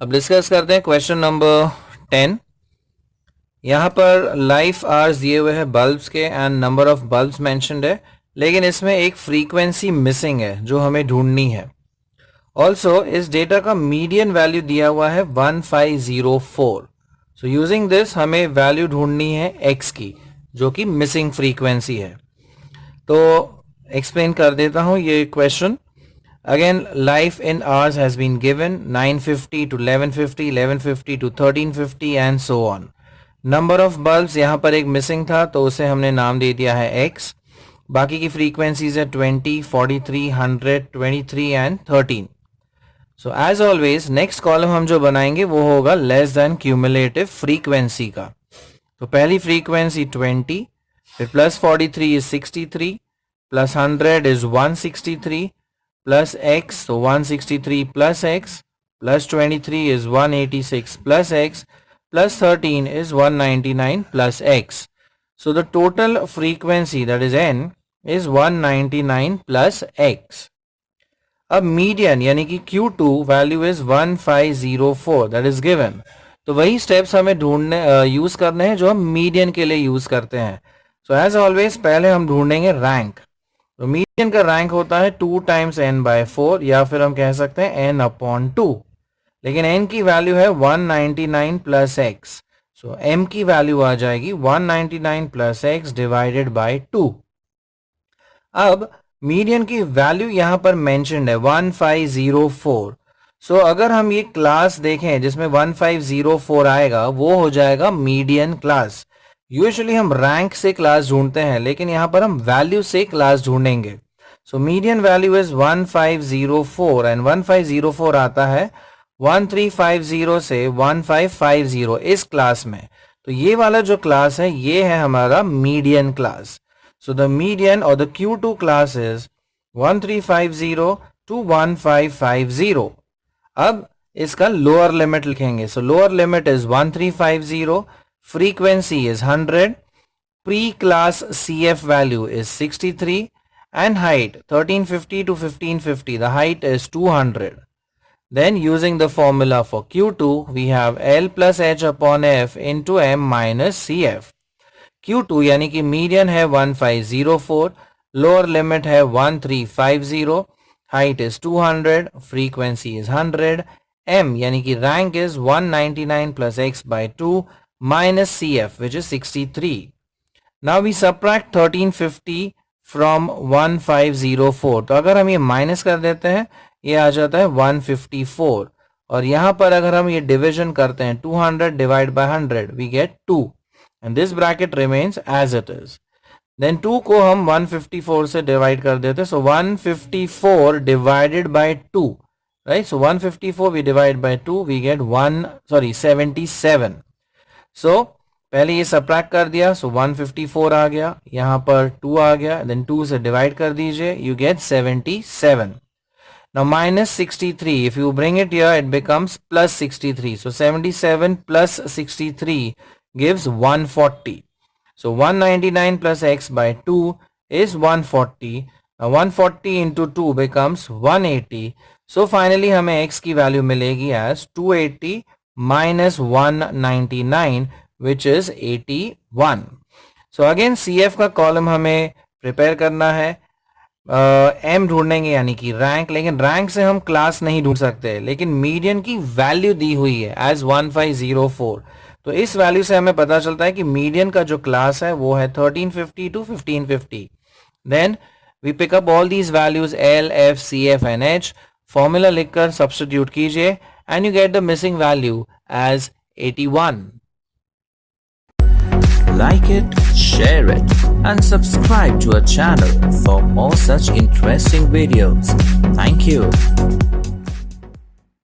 अब डिस्कस करते हैं क्वेश्चन नंबर 10। यहाँ पर लाइफ आवर्स दिए हुए हैं बल्ब्स के and number of bulbs mentioned है, लेकिन इसमें एक फ्रीक्वेंसी मिसिंग है जो हमें ढूंढनी है। ऑल्सो इस डेटा का मीडियन वैल्यू दिया हुआ है 1504। सो यूजिंग दिस हमें वैल्यू ढूंढनी है x की, जो कि मिसिंग फ्रीक्वेंसी है। तो एक्सप्लेन कर देता हूं ये question. Again life in hours has been given 950 to 1150, 1150 to 1350 and so on. Number of bulbs यहाँ पर एक मिसिंग था तो उसे हमने नाम दे दिया है x। बाकी की फ्रीक्वेंसीज है 20, 43, 100, 23 and 13। So as always next column हम जो बनाएंगे वो होगा लेस देन क्यूमुलेटिव फ्रीक्वेंसी का। तो पहली फ्रीक्वेंसी 20, फिर plus 43 is 63, plus 100 is 163, plus x तो 163 plus x, plus 23 is 186 plus x, plus 13 is 199 plus x. So the total frequency, that is n, is 199 plus x. अब median यानी कि Q2 value is 1504 that is given. तो वही steps हमें ढूंढने use करने हैं जो हम मीडियन के लिए यूज करते हैं। सो एज ऑलवेज पहले हम ढूंढेंगे रैंक। तो मीडियन का रैंक होता है 2 times n/4 या फिर हम कह सकते हैं n/2, लेकिन n की वैल्यू है 199 प्लस x। सो m की वैल्यू आ जाएगी 199 प्लस x डिवाइडेड बाय 2। अब मीडियन की वैल्यू यहां पर मेंशन्ड है 1504। सो अगर हम ये क्लास देखें जिसमें 1504 आएगा वो हो जाएगा मीडियन क्लास। यूजुअली हम रैंक से क्लास ढूंढते हैं, लेकिन यहां पर हम वैल्यू से क्लास ढूंढेंगे। So median value is 1504 and 1504 आता है 1350 से 1550 इस क्लास में। तो ये वाला जो क्लास है ये है हमारा median class. So the median और the Q2 class is 1350 to 1550। अब इसका लोअर लिमिट लिखेंगे। So lower limit is 1350, frequency is 100, pre class CF value is 63 and height 1350 to 1550, the height is 200। Then using the formula for Q2, we have L plus H upon F into M minus CF. Q2 यानी कि median है 1504, lower limit है 1350, height is 200, frequency is 100, M यानी कि rank is 199 plus x by 2 minus CF which is 63. Now we subtract 1350 from 1504. तो अगर हम ये माइनस कर देते हैं ये आ जाता है 154, और यहां पर अगर हम ये डिवीजन करते हैं 200 divide by 100 we get 2 and this bracket remains as it is. Then 2 को हम 154 से डिवाइड कर देते हैं, so 154 divided by 2, right. So 154 we divide by 2 we get 77। So पहले ये सबट्रैक्ट कर दिया, सो 154 आ गया, यहां पर 2 आ गया, देन 2 से डिवाइड कर दीजिए, you get 77। Now minus 63, if you bring it here, it becomes plus 63. So 77 plus 63 gives 140. So 199 plus x by 2 is 140. Now 140 into 2 becomes 180. So finally हमें x की वैल्यू मिलेगी as 280 minus 199 which is 81. So again CF का column हमें prepare करना है। M ढूंढेंगे यानी कि रैंक, लेकिन रैंक से हम क्लास नहीं ढूंढ सकते, लेकिन मीडियन की वैल्यू दी हुई है एज 1504। तो इस वैल्यू से हमें पता चलता है कि मीडियन का जो क्लास है वो है 1350 to 1550। Then we pick up all these values L, F, CF and H, formula लिखकर सब्स्टिट्यूट कीजिए and you get the missing value as 81। Like it, share it, and subscribe to our channel for more such interesting videos. Thank you.